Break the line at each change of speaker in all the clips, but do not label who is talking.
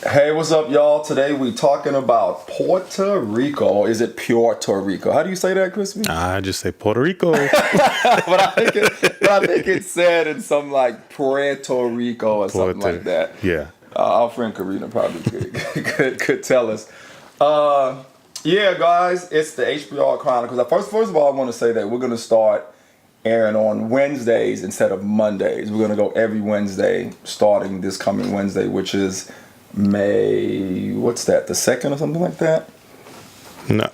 Hey, what's up, y'all? Today we talking about Puerto Rico. Or is it Puerto Rico? How do you say that, Crispy?
I just say Puerto Rico.
but I think it's said in some like Puerto Rico or something like that.
Yeah.
Our friend Karina probably could tell us. Yeah, guys, it's the HPR Chronicles. First of all, I want to say that we're going to start airing on Wednesdays instead of Mondays. We're going to go every Wednesday starting this coming Wednesday, which is May, what's that, the 2nd or something like that?
No,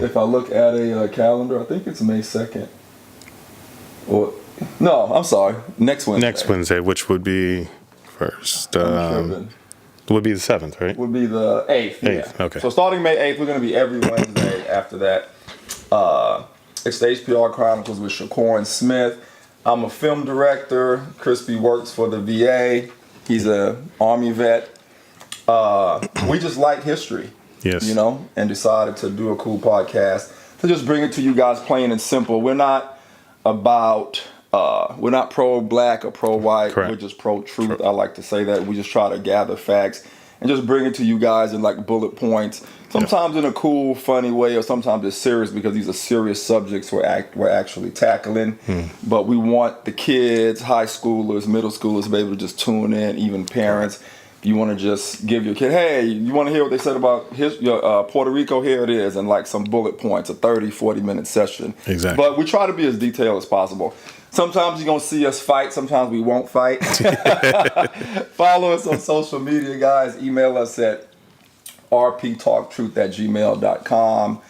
if I look at a calendar, I think it's May 2nd. Or, no, I'm sorry, next Wednesday.
Next Wednesday, which would be first, would be the 7th, right?
Would be the 8th, yeah.
8th, okay.
So starting May 8th, we're going to be every Wednesday after that. It's the HPR Chronicles with Shakur and Smith. I'm a film director. Crispy works for the VA. He's an Army vet. We just like history,
Yes.
you know, and decided to do a cool podcast to just bring it to you guys plain and simple. We're not about, we're not pro-black or pro-white.
Correct.
We're just pro-truth. I like to say that. We just try to gather facts and just bring it to you guys in like bullet points. Sometimes in a cool, funny way, or sometimes it's serious because these are serious subjects we're actually tackling. But we want the kids, high schoolers, middle schoolers to be able to just tune in, even parents. If you want to just give your kid, hey, you want to hear what they said about Puerto Rico? Here it is, and like some bullet points, a 30, 40-minute session.
Exactly.
But we try to be as detailed as possible. Sometimes you're going to see us fight. Sometimes we won't fight. Follow us on social media, guys. Email us at rptalktruth@gmail.com.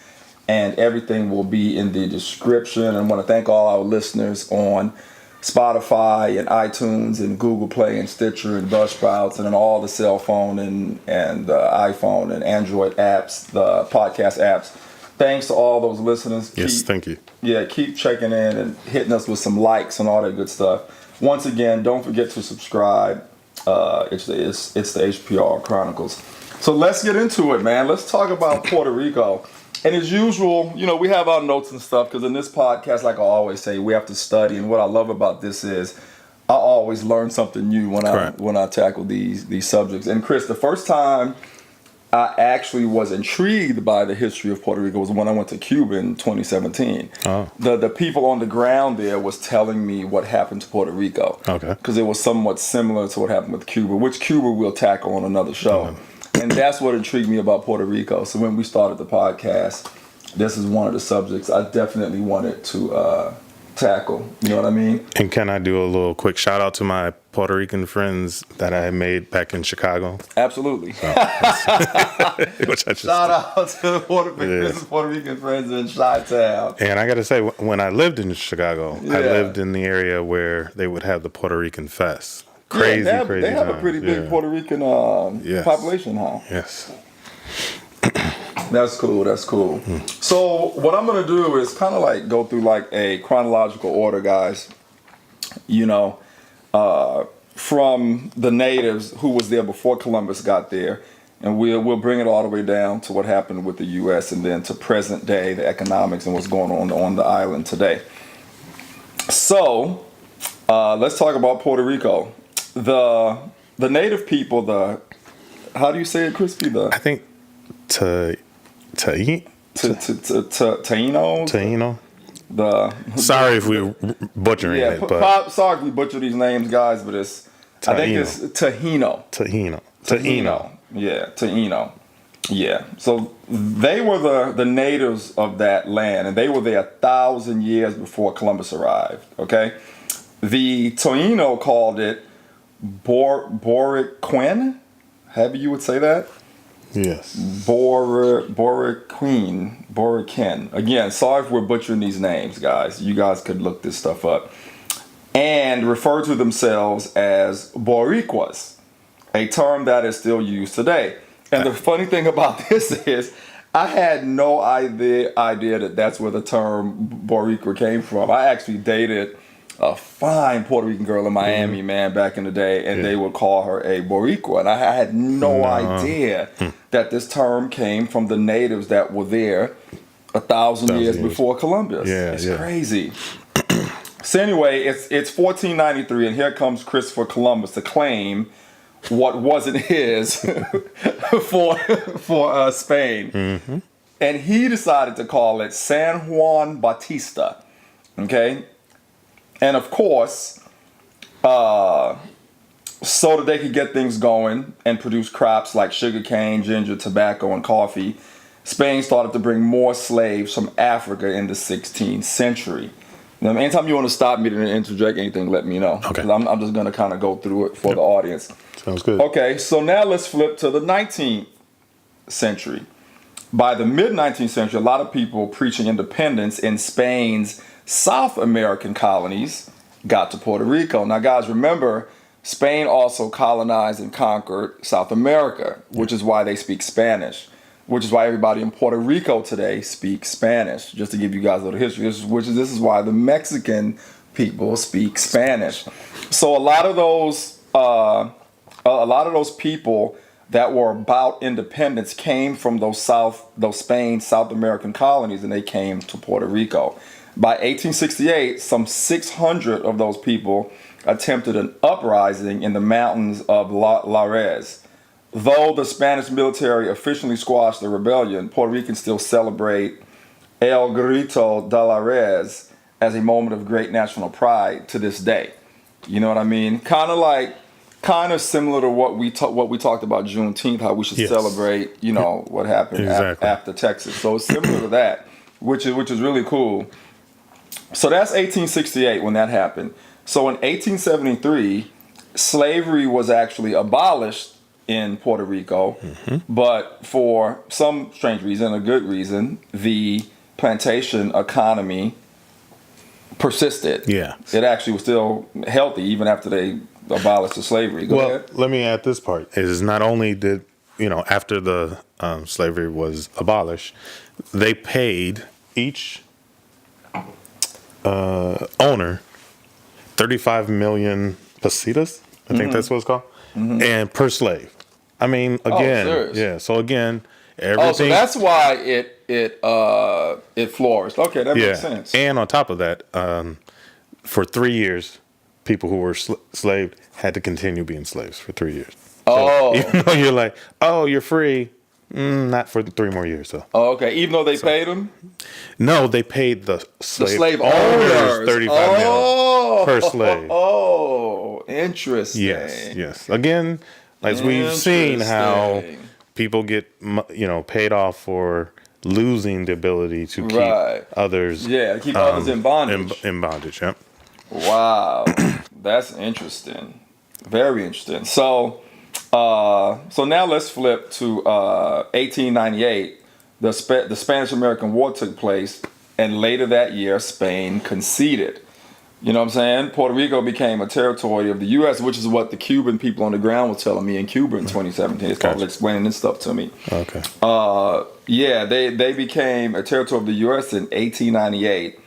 And everything will be in the description. And I want to thank all our listeners on Spotify and iTunes and Google Play and Stitcher and Buzzsprouts and all the cell phone and iPhone and Android apps, the podcast apps. Thanks to all those listeners.
Yes, thank you.
Yeah, keep checking in and hitting us with some likes and all that good stuff. Once again, don't forget to subscribe. It's the HPR Chronicles. So let's get into it, man. Let's talk about Puerto Rico. And as usual, you know, we have our notes and stuff because in this podcast, like I always say, we have to study. And what I love about this is I always learn something new when I tackle these subjects. And Chris, the first time I actually was intrigued by the history of Puerto Rico was when I went to Cuba in 2017.
Oh.
The people on the ground there was telling me what happened to Puerto Rico.
Okay.
Because it was somewhat similar to what happened with Cuba, which Cuba we'll tackle on another show. And that's what intrigued me about Puerto Rico. So when we started the podcast, this is one of the subjects I definitely wanted to tackle. You know what I mean?
And can I do a little quick shout out to my Puerto Rican friends that I made back in Chicago?
Absolutely.
Which I just
Shout out to the Puerto Rican friends in Chi-Town.
And I got to say, when I lived in Chicago, I lived in the area where they would have the Puerto Rican Fest. Crazy.
They have a pretty big Puerto Rican population, huh?
Yes.
That's cool. So what I'm going to do is kind of like go through like a chronological order, guys. You know, from the natives who was there before Columbus got there. And we'll bring it all the way down to what happened with the U.S. and then to present day, the economics and what's going on the island today. So let's talk about Puerto Rico. The native people, how do you say it, Crispy?
I think Taíno. Sorry if we're butchering it, but
sorry if we butcher these names, guys. But I think it's Taíno. Yeah, Taíno. Yeah. So they were the natives of that land, and they were there 1,000 years before Columbus arrived. Okay. The Taíno called it Boriquén, however you would say that.
Yes.
Boriquén. Again, sorry if we're butchering these names, guys. You guys could look this stuff up. And refer to themselves as Boricuas, a term that is still used today. And the funny thing about this is I had no idea that that's where the term Boricua came from. I actually dated a fine Puerto Rican girl in Miami, man, back in the day, and they would call her a Boricua. And I had no idea that this term came from the natives that were there 1,000 years before Columbus. It's crazy. So anyway, it's 1493, and here comes Christopher Columbus to claim what wasn't his for Spain. Mm-hmm. And he decided to call it San Juan Bautista. Okay? And of course, so that they could get things going and produce crops like sugarcane, ginger, tobacco, and coffee, Spain started to bring more slaves from Africa in the 16th century. Now, anytime you want to stop me to interject anything, let me know.
Okay.
I'm just going to kind of go through it for the audience.
Sounds good.
Okay, so now let's flip to the 19th century. By the mid-19th century, a lot of people preaching independence in Spain's South American colonies got to Puerto Rico. Now, guys, remember, Spain also colonized and conquered South America, which is why they speak Spanish, which is why everybody in Puerto Rico today speaks Spanish. Just to give you guys a little history, this is why the Mexican people speak Spanish. So a lot of those people that were about independence came from those Spain, South American colonies, and they came to Puerto Rico. By 1868, some 600 of those people attempted an uprising in the mountains of Lares. Though the Spanish military officially squashed the rebellion, Puerto Ricans still celebrate El Grito de Lares as a moment of great national pride to this day. You know what I mean? Kind of similar to what we talked about Juneteenth, how we should celebrate, what happened after Texas. So it's similar to that, which is really cool. So that's 1868 when that happened. So in 1873, slavery was actually abolished in Puerto Rico, but for some strange reason, a good reason, the plantation economy persisted. Yeah, it actually was still healthy even after they abolished the slavery. Go ahead.
Let me add this part: is not only did after the slavery was abolished, they paid each owner 35 million pesetas. I think that's what it's called, and per slave. I mean, again, so again, everything. Oh,
so that's why it flourished. Okay, that makes sense.
And on top of that, for 3 years, people who were slaved had to continue being slaves for 3 years. So even though you're like, you're free, not for 3 more years. So.
Oh, okay. Even though they paid them?
No, they paid the slave owners 35 million per slave.
Oh, interesting.
Yes. Again, as we've seen how people get paid off for losing the ability to keep others.
Yeah, keep others in bondage.
In bondage, yep.
Wow, that's interesting. Very interesting. So now let's flip to 1898. The Spanish-American War took place, and later that year, Spain conceded. You know what I'm saying? Puerto Rico became a territory of the U.S., which is what the Cuban people on the ground were telling me in Cuba in 2017. They started explaining this stuff to me.
Okay.
They became a territory of the U.S. in 1898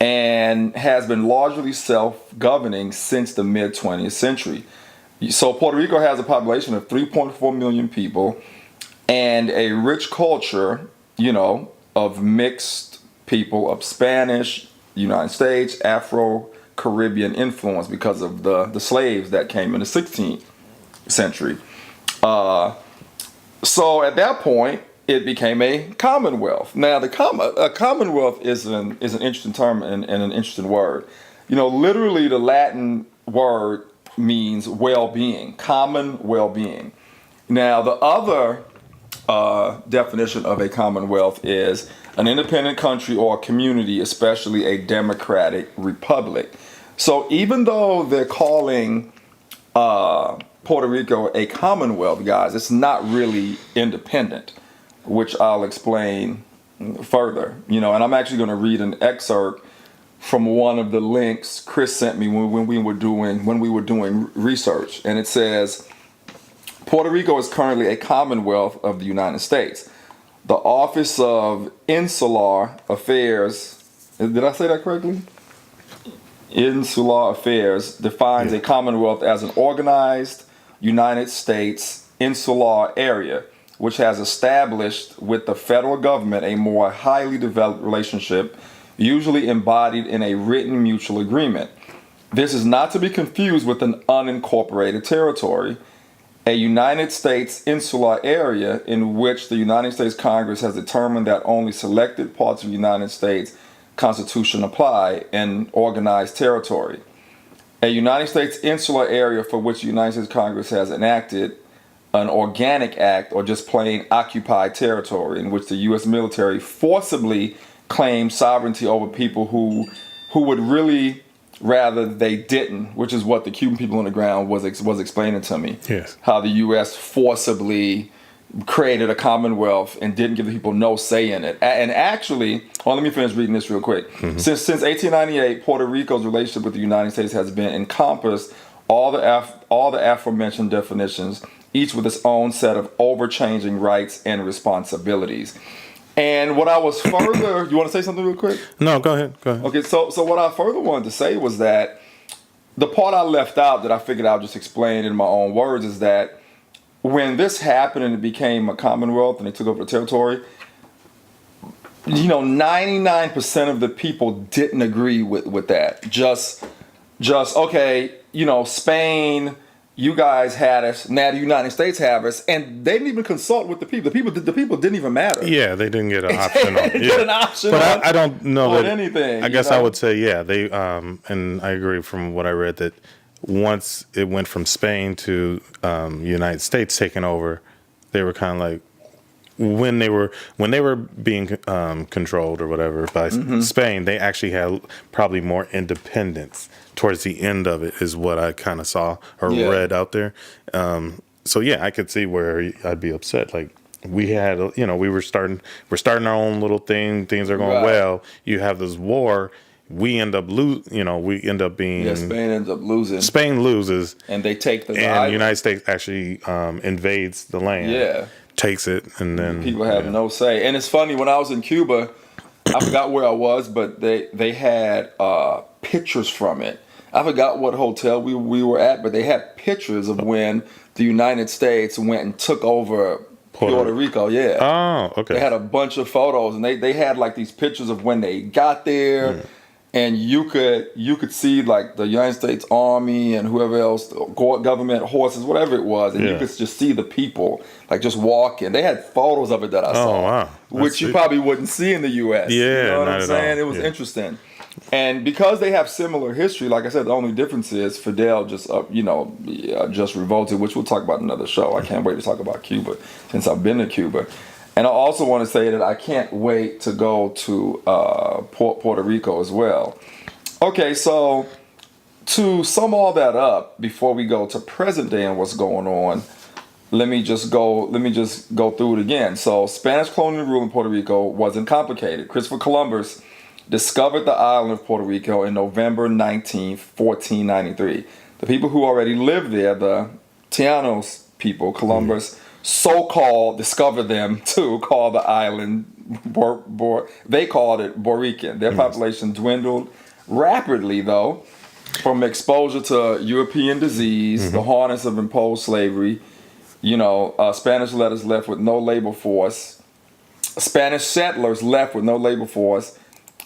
and has been largely self-governing since the mid-20th century. So Puerto Rico has a population of 3.4 million people and a rich culture, of mixed people of Spanish, United States, Afro-Caribbean influence because of the slaves that came in the 16th century. So at that point, it became a commonwealth. Now, a commonwealth is an interesting term and an interesting word. Literally the Latin word means well-being, common well-being. Now, the other definition of a commonwealth is an independent country or community, especially a democratic republic. So even though they're calling Puerto Rico a commonwealth, guys, it's not really independent, which I'll explain further. And I'm actually going to read an excerpt from one of the links Chris sent me when we were doing research, and it says, Puerto Rico is currently a commonwealth of the United States. The Office of Insular Affairs, did I say that correctly? Insular Affairs defines a commonwealth as an organized United States insular area, which has established with the federal government a more highly developed relationship, usually embodied in a written mutual agreement. This is not to be confused with an unincorporated territory. a United States insular area in which the United States Congress has determined that only selected parts of the United States Constitution apply in organized territory. A United States insular area for which the United States Congress has enacted an organic act or just plain occupied territory in which the U.S. military forcibly claims sovereignty over people who would really rather they didn't, which is what the Cuban people on the ground was explaining to me.
Yes.
How the U.S. forcibly created a commonwealth and didn't give the people no say in it. And actually, let me finish reading this real quick.
Mm-hmm.
Since 1898, Puerto Rico's relationship with the United States has been encompassed all the aforementioned definitions, each with its own set of overchanging rights and responsibilities. And what I was further, you want to say something real quick?
No, go ahead.
Okay, so what I further wanted to say was that the part I left out that I figured I'll just explain in my own words is that when this happened and it became a commonwealth and they took over the territory, 99% of the people didn't agree with that. Just okay, Spain, you guys had us, now the United States have us, and they didn't even consult with the people. The people didn't even matter.
Yeah, they didn't get an option on it.
Get an option
but I don't know
on
that
anything.
I guess I would say, yeah, they and I agree from what I read that once it went from Spain to United States taking over, they were kind of like when they were being controlled or whatever by Spain, they actually had probably more independence towards the end of it, is what I kind of saw or read out there. So yeah, I could see where I'd be upset. Like we had, we're starting our own little thing. Things are going well. You have this war. We end up being. Yeah,
Spain ends up losing.
Spain loses,
and they take the
and
island.
the United States actually invades the land.
Yeah.
Takes it, and then
people have no say. And it's funny, when I was in Cuba, I forgot where I was, but they had pictures from it. I forgot what hotel we were at, but they had pictures of when the United States went and took over Puerto Rico. Yeah.
Oh, okay.
They had a bunch of photos, and they had like these pictures of when they got there. Yeah. And you could see like the United States Army and whoever else, government horses, whatever it was, and you could just see the people like just walking. They had photos of it that I saw,
wow.
which you probably wouldn't see in the U.S.
Yeah,
you know what I'm saying?
all.
It was interesting, and because they have similar history, like I said, the only difference is Fidel just revolted, which we'll talk about in another show. I can't wait to talk about Cuba since I've been to Cuba. And I also want to say that I can't wait to go to Puerto Rico as well. Okay, so to sum all that up, before we go to present day and what's going on, let me just go through it again. So Spanish colonial rule in Puerto Rico wasn't complicated. Christopher Columbus discovered the island of Puerto Rico in November 19th, 1493. The people who already lived there, the Taínos people, Columbus so-called discovered them to call the island they called it Borican. Their population dwindled rapidly, though, from exposure to European disease, the harness of imposed slavery. Spanish settlers left with no labor force.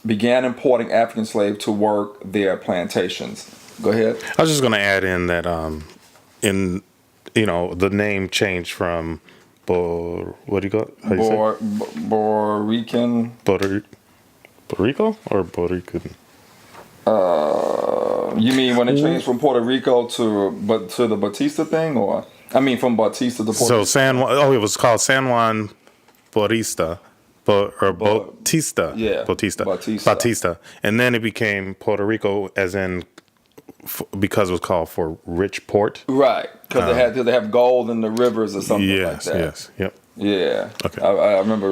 Began importing African slaves to work their plantations. Go ahead.
I was just going to add in that the name changed from what do you call it? How you say?
Borican.
Puerto Rico or Puerto Rican?
You mean when it changed from Puerto Rico to the Batista thing, or from Batista to Puerto Rico?
It was called San Juan Bautista. Bautista.
Yeah.
Bautista. And then it became Puerto Rico, as in because it was called for rich port.
Right. Because they have gold in the rivers or something like that.
Yes. Yep.
Yeah.
Okay.
I remember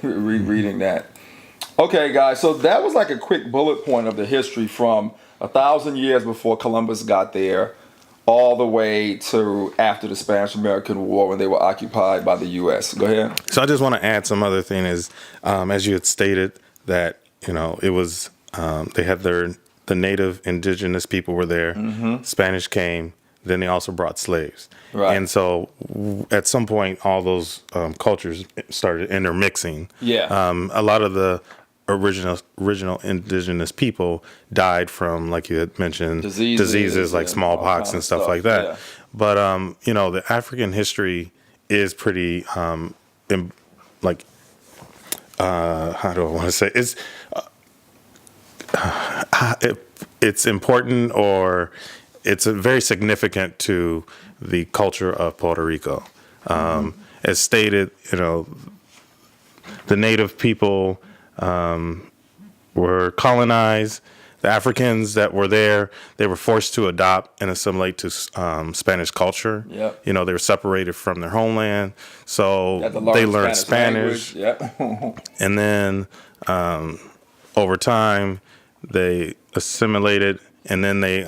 reading that. Okay, guys. So that was like a quick bullet point of the history from 1,000 years before Columbus got there, all the way to after the Spanish-American War when they were occupied by the U.S. Go ahead.
So I just want to add some other thing is, as you had stated, that it was they had the native indigenous people were there. Mm-hmm. Spanish came. Then they also brought slaves.
Right.
And so at some point, all those cultures started intermixing.
Yeah.
A lot of the original indigenous people died from, like you had mentioned, diseases like smallpox and stuff like that. Yeah. But the African history is pretty how do I want to say it's important, or it's very significant to the culture of Puerto Rico. As stated, the native people were colonized. The Africans that were there, they were forced to adopt and assimilate to Spanish culture. Yep. They were separated from their homeland, so they learned Spanish. Yep. And then over time, they assimilated, and then they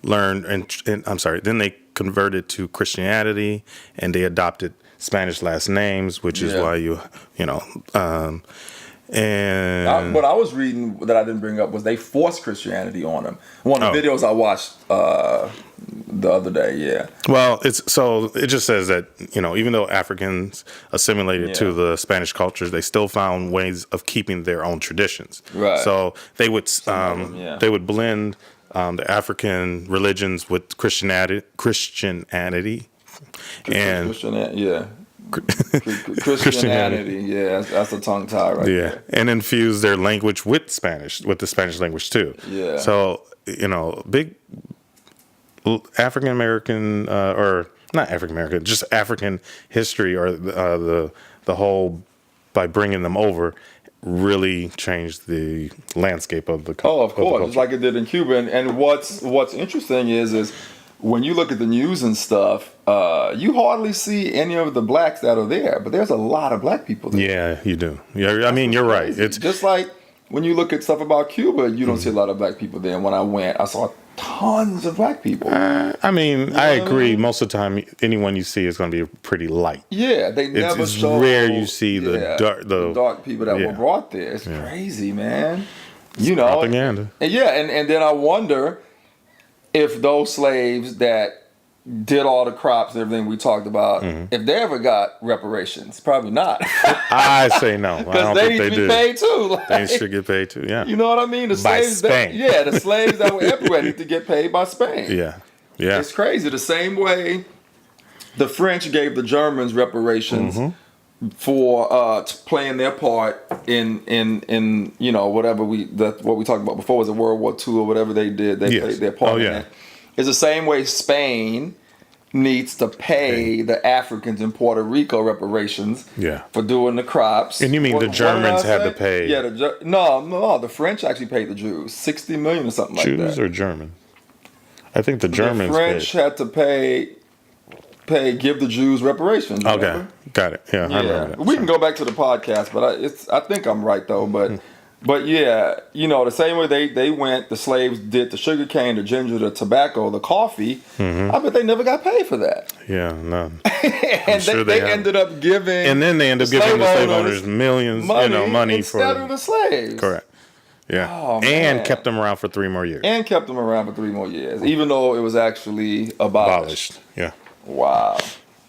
learned. Then they converted to Christianity, and they adopted Spanish last names, which is why and
what I was reading that I didn't bring up was they forced Christianity on them. One of the videos I watched the other day, yeah.
Well, it just says that even though Africans assimilated to the Spanish cultures, they still found ways of keeping their own traditions. Right. So they would blend the African religions with Christianity, and
Christianity, yeah, that's a tongue tie, right?
Yeah, there. And infuse their language with the Spanish language too. Yeah. So big African American or not African American, just African history, or the whole, by bringing them over, really changed the landscape of the culture.
Oh, of course, just like it did in Cuba. And what's interesting is when you look at the news and stuff, you hardly see any of the blacks that are there, but there's a lot of black people there.
Yeah, you do. Yeah, I mean, you're right. It's
just like when you look at stuff about Cuba, you don't see a lot of black people there. And when I went, I saw tons of black people.
I mean, I agree. Most of the time, anyone you see is going to be pretty light.
Yeah, they never show.
It's rare you see the
dark people that were brought there. It's crazy, man.
It's propaganda.
And then I wonder if those slaves that did all the crops and everything we talked about, if they ever got reparations. Probably not.
I say no.
Because they need to be paid too.
They should get paid too, yeah.
You know what I mean? The slaves the slaves that were everywhere need to get paid by Spain.
Yeah. Yeah.
It's crazy. The same way the French gave the Germans reparations for playing their part in whatever what we talked about before was a World War II or whatever they did. They played their part in it. It's the same way Spain needs to pay the Africans in Puerto Rico reparations for doing the crops.
And you mean the Germans had to pay?
Yeah, the French actually paid the Jews $60 million or something like that.
Jews or German? I think the Germans.
The French had to give the Jews reparations.
Okay, got it. Yeah, I remember that.
We can go back to the podcast, but I think I'm right though. But yeah, the same way they went, the slaves did the sugar cane, the ginger, the tobacco, the coffee. I bet they never got paid for that.
Yeah, no.
And they ended up giving.
And then they ended up giving the slave owners millions, money
instead of the slaves.
Correct. Yeah. Oh, and kept them around for 3 more years.
Even though it was actually abolished.
Yeah.
Wow.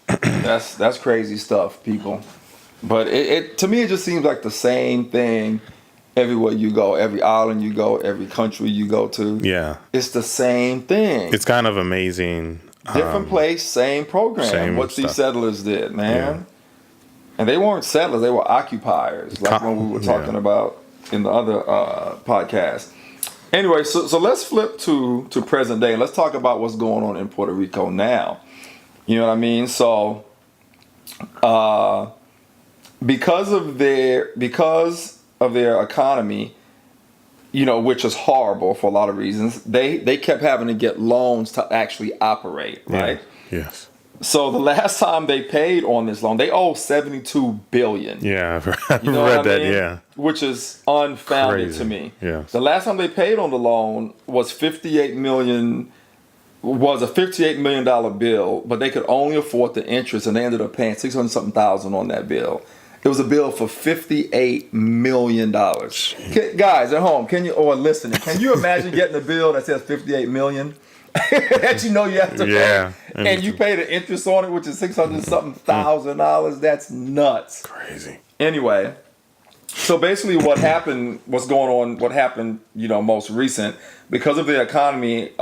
That's crazy stuff, people. But it to me it just seems like the same thing everywhere you go, every island you go, every country you go to. Yeah. It's the same thing.
It's kind of amazing.
Different place, same program. What these settlers did, man. Yeah. And they weren't settlers, they were occupiers, like when we were talking about in the other podcast. Anyway, so let's flip to present day. Let's talk about what's going on in Puerto Rico now. You know what I mean? So, because of their economy, which is horrible for a lot of reasons, they kept having to get loans to actually operate, right?
Yeah. Yes.
So the last time they paid on this loan, they owe $72 billion.
Yeah, I've read that. Yeah,
which is unfounded to me.
Yeah.
The last time they paid on the loan was $58 million. Was a $58 million bill, but they could only afford the interest, and they ended up paying $600,000 on that bill. It was a bill for $58 million. Guys at home, can you imagine getting a bill that says $58 million that you have to pay, and you pay the interest on it, which is $600,000? That's nuts.
Crazy.
Anyway, So basically, what happened, most recent, because of the economy,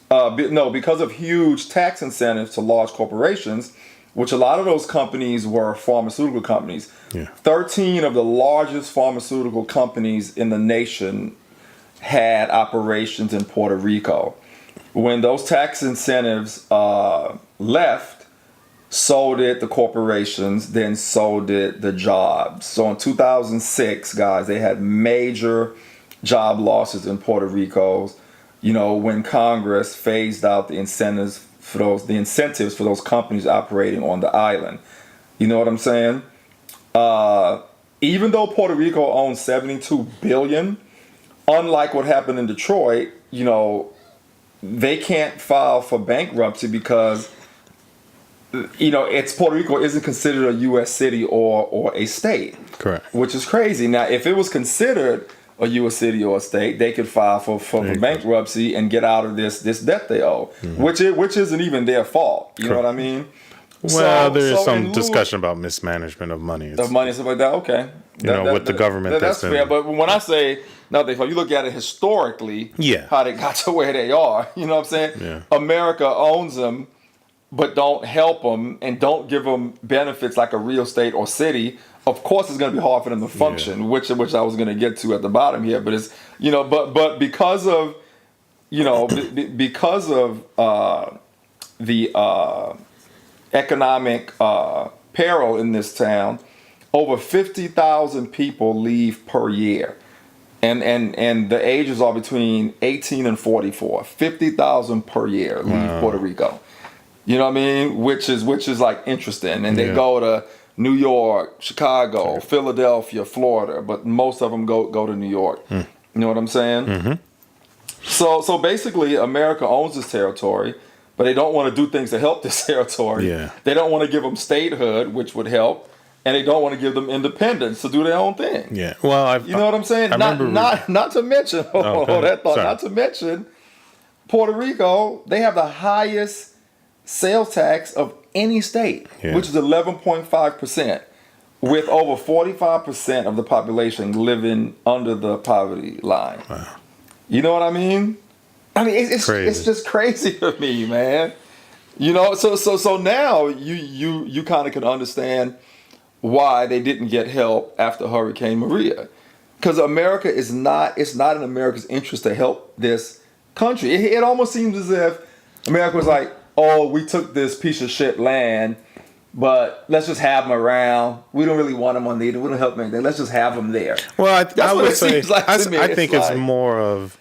because of huge tax incentives to large corporations, which a lot of those companies were pharmaceutical companies.
Yeah.
13 of the largest pharmaceutical companies in the nation had operations in Puerto Rico. When those tax incentives left, so did the corporations, then so did the jobs. So in 2006, guys, they had major job losses in Puerto Rico. When Congress phased out the incentives for those companies operating on the island. You know what I'm saying? Even though Puerto Rico owns $72 billion, unlike what happened in Detroit, they can't file for bankruptcy because Puerto Rico isn't considered a U.S. city or a state.
Correct.
Which is crazy. Now, if it was considered a U.S. city or a state, they could file for bankruptcy and get out of this debt they owe, which isn't even their fault. You know what I mean?
Well, there is some discussion about mismanagement of money.
Of money and stuff like that. Okay.
With the government.
That's fair. But when I say nothing, you look at it historically, how they got to where they are. You know what I'm saying?
Yeah.
America owns them, but don't help them and don't give them benefits like a real state or city. Of course, it's going to be hard for them to function, which I was going to get to at the bottom here. But it's but because of the economic peril in this town, over 50,000 people leave per year, and the ages are between 18 and 44. 50,000 per year leave Puerto Rico. You know what I mean? Which is like interesting, and they go to New York, Chicago, Philadelphia, Florida, but most of them go to New York. You know what I'm saying?
Mm-hmm.
So basically, America owns this territory, but they don't want to do things to help this territory.
Yeah.
They don't want to give them statehood, which would help, and they don't want to give them independence to do their own thing.
Yeah. Well,
you know what I'm saying? Not to mention, not to mention, Puerto Rico, they have the highest sales tax of any state, which is 11.5%, with over 45% of the population living under the poverty line.
Wow.
You know what I mean? It's just crazy to me, man. So now you kind of can understand why they didn't get help after Hurricane Maria, because it's not in America's interest to help this country. It almost seems as if America was like, oh, we took this piece of shit land, but let's just have them around. We don't really want them on there. We don't help them anything. Let's just have them there.
Well, I would say,
like to me.
I think it's more of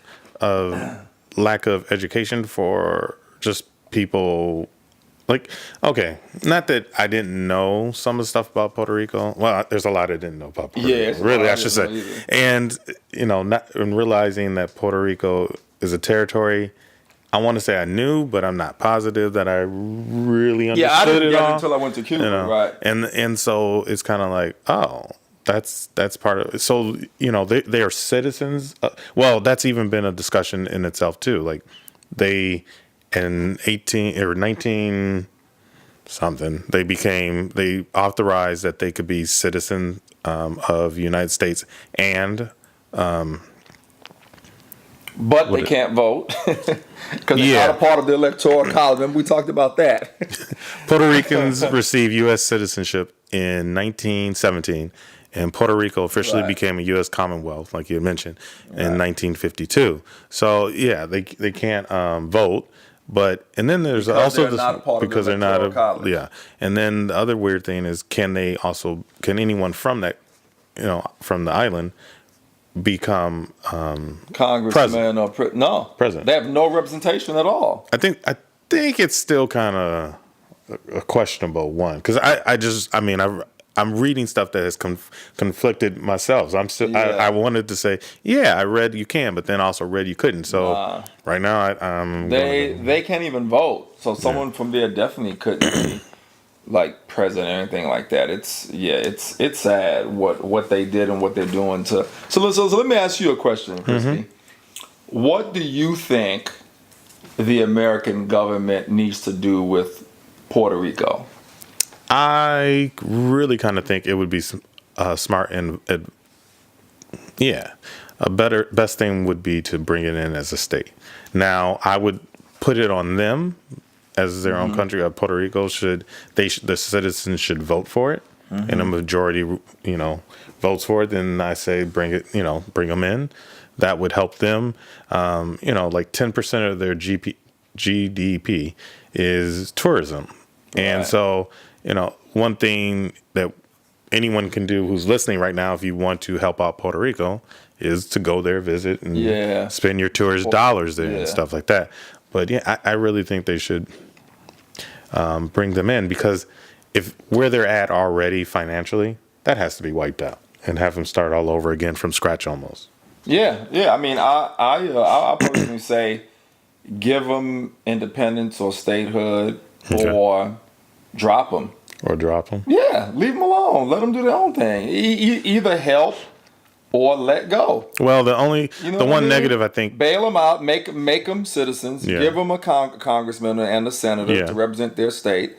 lack of education for just people. Like, okay, not that I didn't know some of the stuff about Puerto Rico. Well, there's a lot I didn't know about Puerto Rico. Really, I should say. And, not in realizing that Puerto Rico is a territory, I want to say I knew, but I'm not positive that I really understood
I didn't
it
get
all.
it until I went to Cuba, right?
And so it's kind of like, oh, that's part of it. So, they are citizens. Well, that's even been a discussion in itself too. Like they in 18 or 19 something, they authorized that they could be citizens of the United States and
but they can't vote because they're not a part of the electoral college. Remember, we talked about that.
Puerto Ricans received U.S. citizenship in 1917, and Puerto Rico officially became a U.S. Commonwealth, like you mentioned, in 1952. So, they can't vote. And then there's also this because they're not college. And then the other weird thing is, can anyone from that, from the island, become
congressman or president? They have no representation at all.
I think it's still kind of a questionable one, because I'm reading stuff that has conflicted myself. So I'm still I wanted to say I read you can, but then also read you couldn't. So right now
they can't even vote. So someone from there definitely couldn't be like president or anything like that. It's sad what they did and what they're doing to. So let me ask you a question, Christy. Mm-hmm. What do you think the American government needs to do with Puerto Rico?
I really kind of think it would be smart and best thing would be to bring it in as a state. Now, I would put it on them as their own country. Puerto Rico the citizens should vote for it, and a majority, votes for it. Then I say bring them in. That would help them. Like 10% of their GDP is tourism, and so one thing that anyone can do who's listening right now, if you want to help out Puerto Rico, is to go there, visit, and spend your tourist dollars there and stuff like that. But I really think they should bring them in, because if where they're at already financially, that has to be wiped out and have them start all over again from scratch almost.
Yeah. I mean, I personally say give them independence or statehood, or drop them.
Or drop them.
Yeah, leave them alone. Let them do their own thing. Either help or let go.
Well, the one negative, I think,
bail them out, make them citizens, give them a congressman and a senator to represent their state,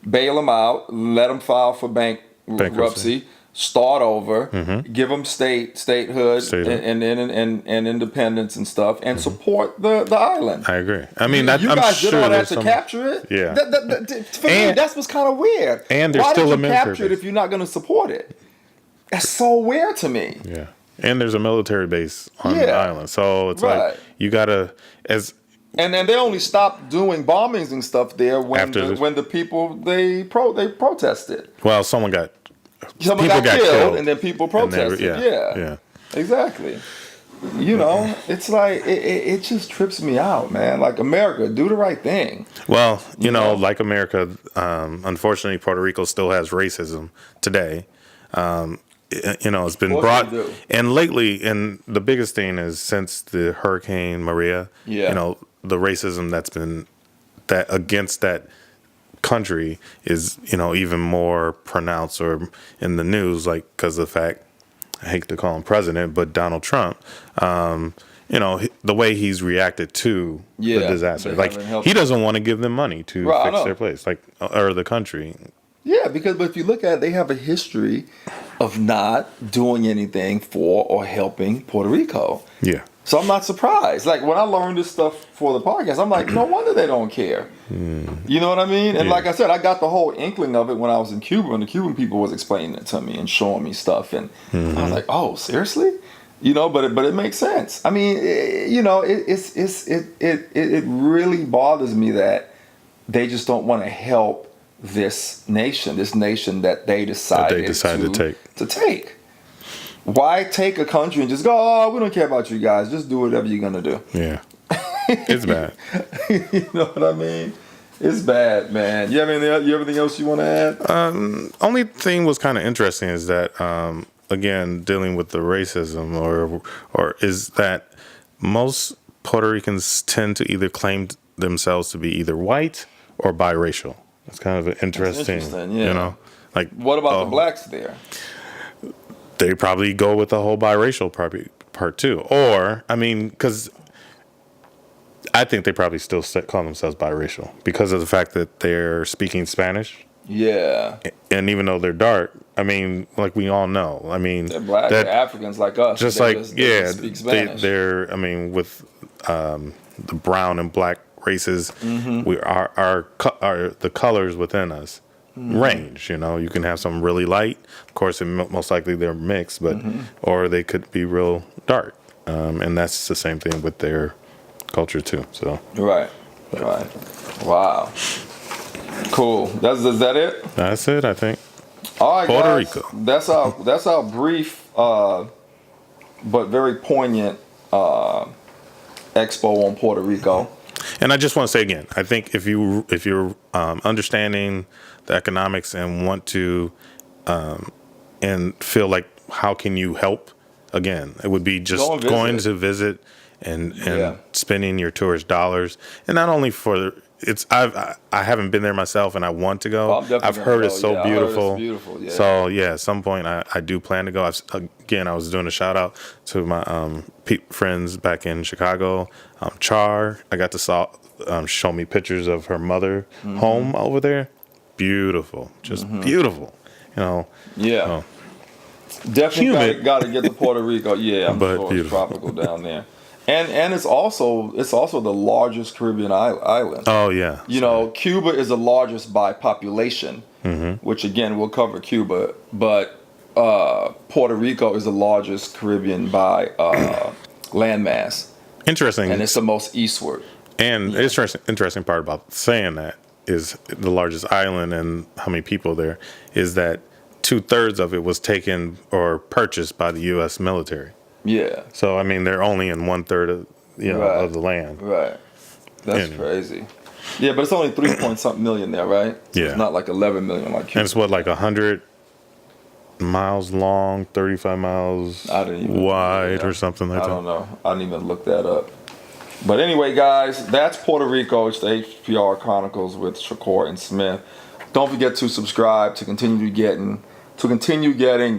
bail them out, let them file for bankruptcy, start over, give them statehood. And independence and stuff, and support the island.
I agree. I mean,
you guys did all that to capture it.
Yeah.
For me, that's what's kind of weird.
And there's still a military base. Why did you capture it
if you're not going to support it? That's so weird to me.
Yeah. And there's a military base on the island, so it's like you gotta
And then they only stopped doing bombings and stuff there when the people they protested.
Well, someone got
killed, and then people protested. Yeah, exactly. It's like it just trips me out, man. Like, America, do the right thing.
Well, like America, unfortunately, Puerto Rico still has racism today. It's been brought, and lately, and the biggest thing is since the Hurricane Maria, the racism that's been against that country is, even more pronounced or in the news, like, because of the fact, I hate to call him president, but Donald Trump, the way he's reacted to the disaster, like, he doesn't want to give them money to fix their place, like, or the country.
Yeah, but if you look at it, they have a history of not doing anything for or helping Puerto Rico.
Yeah.
So I'm not surprised. Like, when I learned this stuff for the podcast, I'm like, no wonder they don't care. You know what I mean? And like I said, I got the whole inkling of it when I was in Cuba, and the Cuban people was explaining it to me and showing me stuff, and I was like, oh, seriously? But it makes sense. I mean, it really bothers me that they just don't want to help this nation that they decided to take. Why take a country and just go, oh, we don't care about you guys, just do whatever you're gonna do?
Yeah. It's bad.
You know what I mean? It's bad, man. You have anything else you want to add?
Only thing was kind of interesting is that again, dealing with the racism or is that most Puerto Ricans tend to either claim themselves to be either white or biracial. It's kind of interesting, Like,
what about the blacks there?
They probably go with the whole biracial part too. Or, I mean, because I think they probably still call themselves biracial because of the fact that they're speaking Spanish.
Yeah.
And even though they're dark, I mean, like we all know, I mean,
they're black, they're Africans like us.
Just they speak Spanish. They're, I mean, with the brown and black races, we are the colors within us range. You can have some really light, of course, and most likely they're mixed, but or they could be real dark, and that's the same thing with their culture too. So
right. Wow, cool. Is that it?
That's it, I think.
All right,
Puerto
guys.
Rico.
That's our brief but very poignant expo on Puerto Rico.
And I just want to say again, I think if you're understanding the economics and want to and feel like how can you help, again, it would be just going to visit and spending your tourist dollars, and not only for I haven't been there myself and I want to go. I've heard it's so beautiful.
It's beautiful. Yeah.
So at some point I do plan to go. I was doing a shout out to my friends back in Chicago. Char, I got to show me pictures of her mother home over there. Beautiful, just beautiful.
Yeah. Definitely
humid.
got to get to Puerto Rico. Yeah, I'm
But
sure
beautiful.
it's tropical down there. And it's also the largest Caribbean island.
Oh yeah.
You know, Cuba is the largest by population, which again we'll cover Cuba, but Puerto Rico is the largest Caribbean by landmass,
Interesting.
and it's the most eastward.
And the interesting part about saying that is the largest island and how many people there is that 2/3 of it was taken or purchased by the U.S. military.
Yeah,
So I mean, they're only in 1/3 of
Right.
of the land.
right. That's
Anyway.
crazy. Yeah, but it's only 3 point something million there, right?
Yeah.
It's not like 11 million like Cuba.
And it's what, like 100 miles long, 35 miles
I didn't even
wide,
yeah.
or something like
I
that.
don't know. I didn't even look that up. But anyway, guys, that's Puerto Rico. It's the HPR Chronicles with Shakur and Smith. Don't forget to subscribe to continue getting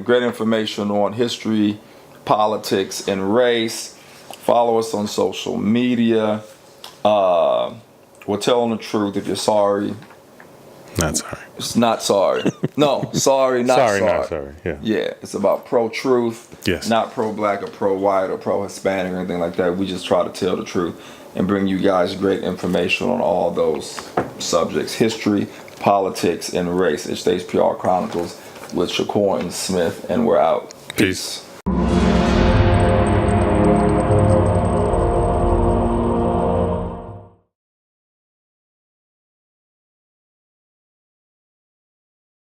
great information on history, politics, and race. Follow us on social media. We're telling the truth. If you're sorry,
Not sorry.
it's not sorry. No, sorry, not sorry.
Not sorry. Yeah.
Yeah, it's about pro-truth,
Yes.
not pro-black or pro-white or pro-Hispanic or anything like that. We just try to tell the truth and bring you guys great information on all those subjects: history, politics, and race. It's the HPR Chronicles with Shakur and Smith, and we're out.
Peace.